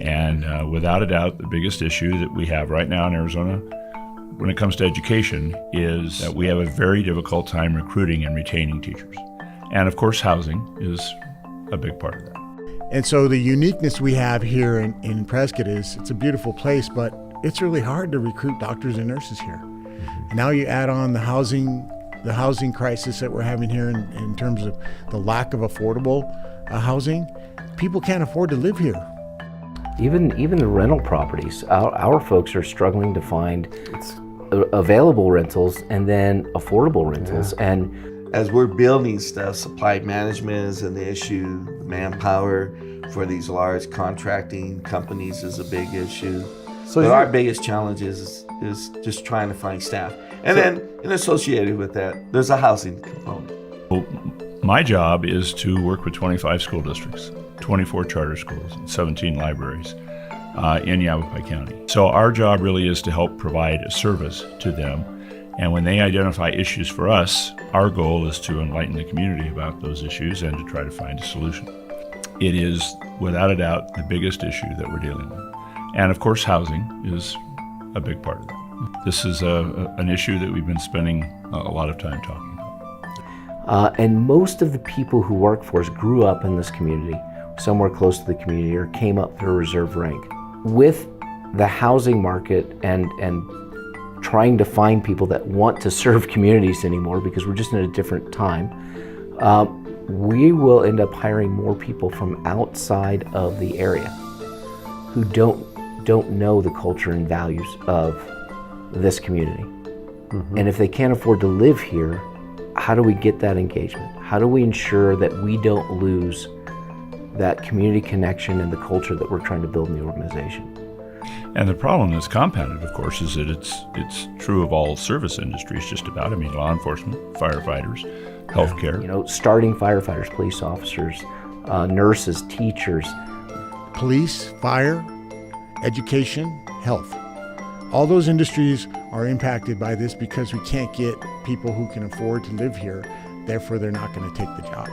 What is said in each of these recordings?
And without a doubt, the biggest issue that we have right now in Arizona when it comes to education is that we have a very difficult time recruiting and retaining teachers. And of course, housing is a big part of that. And so the uniqueness we have here in Prescott is it's a beautiful place, but it's really hard to recruit doctors and nurses here. And now you add on the housing crisis that we're having here in terms of the lack of affordable housing. People can't afford to live here. Even the rental properties, our folks are struggling to find available rentals and then affordable rentals. Yeah. And as we're building stuff, supply management is an issue, manpower for these large contracting companies is a big issue. But our biggest challenge is just trying to find staff. And associated with that, there's a housing component. Well, my job is to work with 25 school districts, 24 charter schools, and 17 libraries in Yavapai County. So our job really is to help provide a service to them. And when they identify issues for us, our goal is to enlighten the community about those issues and to try to find a solution. It is, without a doubt, the biggest issue that we're dealing with. And of course, housing is a big part of that. This is an issue that we've been spending a lot of time talking about. And most of the people who work for us grew up in this community, somewhere close to the community, or came up through a reserve rank. With the housing market and trying to find people that want to serve communities anymore, because we're just in a different time, we will end up hiring more people from outside of the area who don't know the culture and values of this community. Mm-hmm. And if they can't afford to live here, how do we get that engagement? How do we ensure that we don't lose that community connection and the culture that we're trying to build in the organization? And the problem that's compounded, of course, is that it's true of all service industries just about. I mean, law enforcement, firefighters, healthcare. You know, starting firefighters, police officers, nurses, teachers. Police, fire, education, health. All those industries are impacted by this because we can't get people who can afford to live here. Therefore, they're not going to take the job.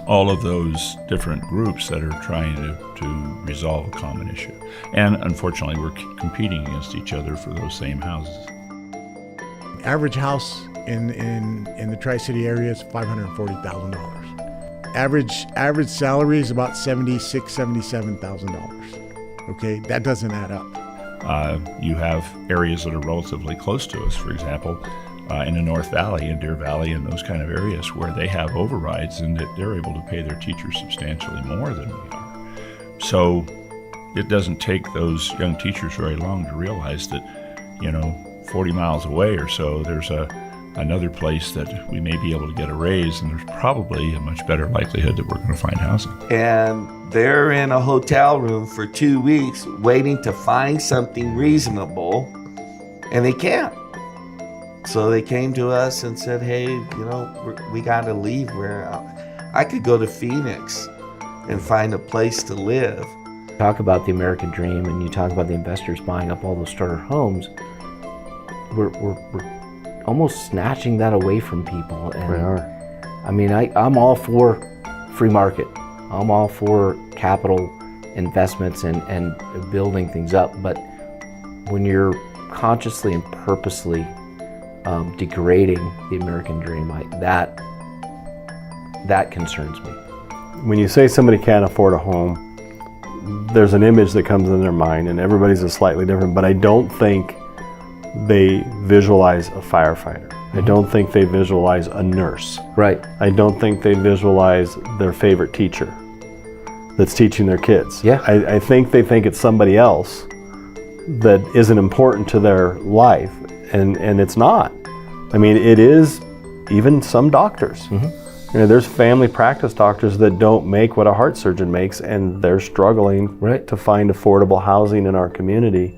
All of those different groups that are trying to resolve a common issue. And unfortunately, we're competing against each other for those same houses. Average house in the Tri-City area is $540,000. Average salary is about $76,000, $77,000. Okay, that doesn't add up. You have areas that are relatively close to us, for example, in the North Valley, in Deer Valley, and those kind of areas where they have overrides and that they're able to pay their teachers substantially more than we are. So it doesn't take those young teachers very long to realize that, 40 miles away or so, there's another place that we may be able to get a raise, and there's probably a much better likelihood that we're going to find housing. And they're in a hotel room for 2 weeks waiting to find something reasonable, and they can't. So they came to us and said, hey, we got to leave. I could go to Phoenix and find a place to live. Talk about the American dream, and you talk about the investors buying up all those starter homes. We're almost snatching that away from people. And we are. I mean, I'm all for free market. I'm all for capital investments and building things up. But when you're consciously and purposely degrading the American dream, that concerns me. When you say somebody can't afford a home, there's an image that comes in their mind, and everybody's is slightly different, but I don't think they visualize a firefighter. I don't think they visualize a nurse. Right. I don't think they visualize their favorite teacher that's teaching their kids. Yeah. I think they think it's somebody else that isn't important to their life, and it's not. I mean, it is even some doctors. Mm-hmm. There's family practice doctors that don't make what a heart surgeon makes, and they're struggling to find affordable housing in our community.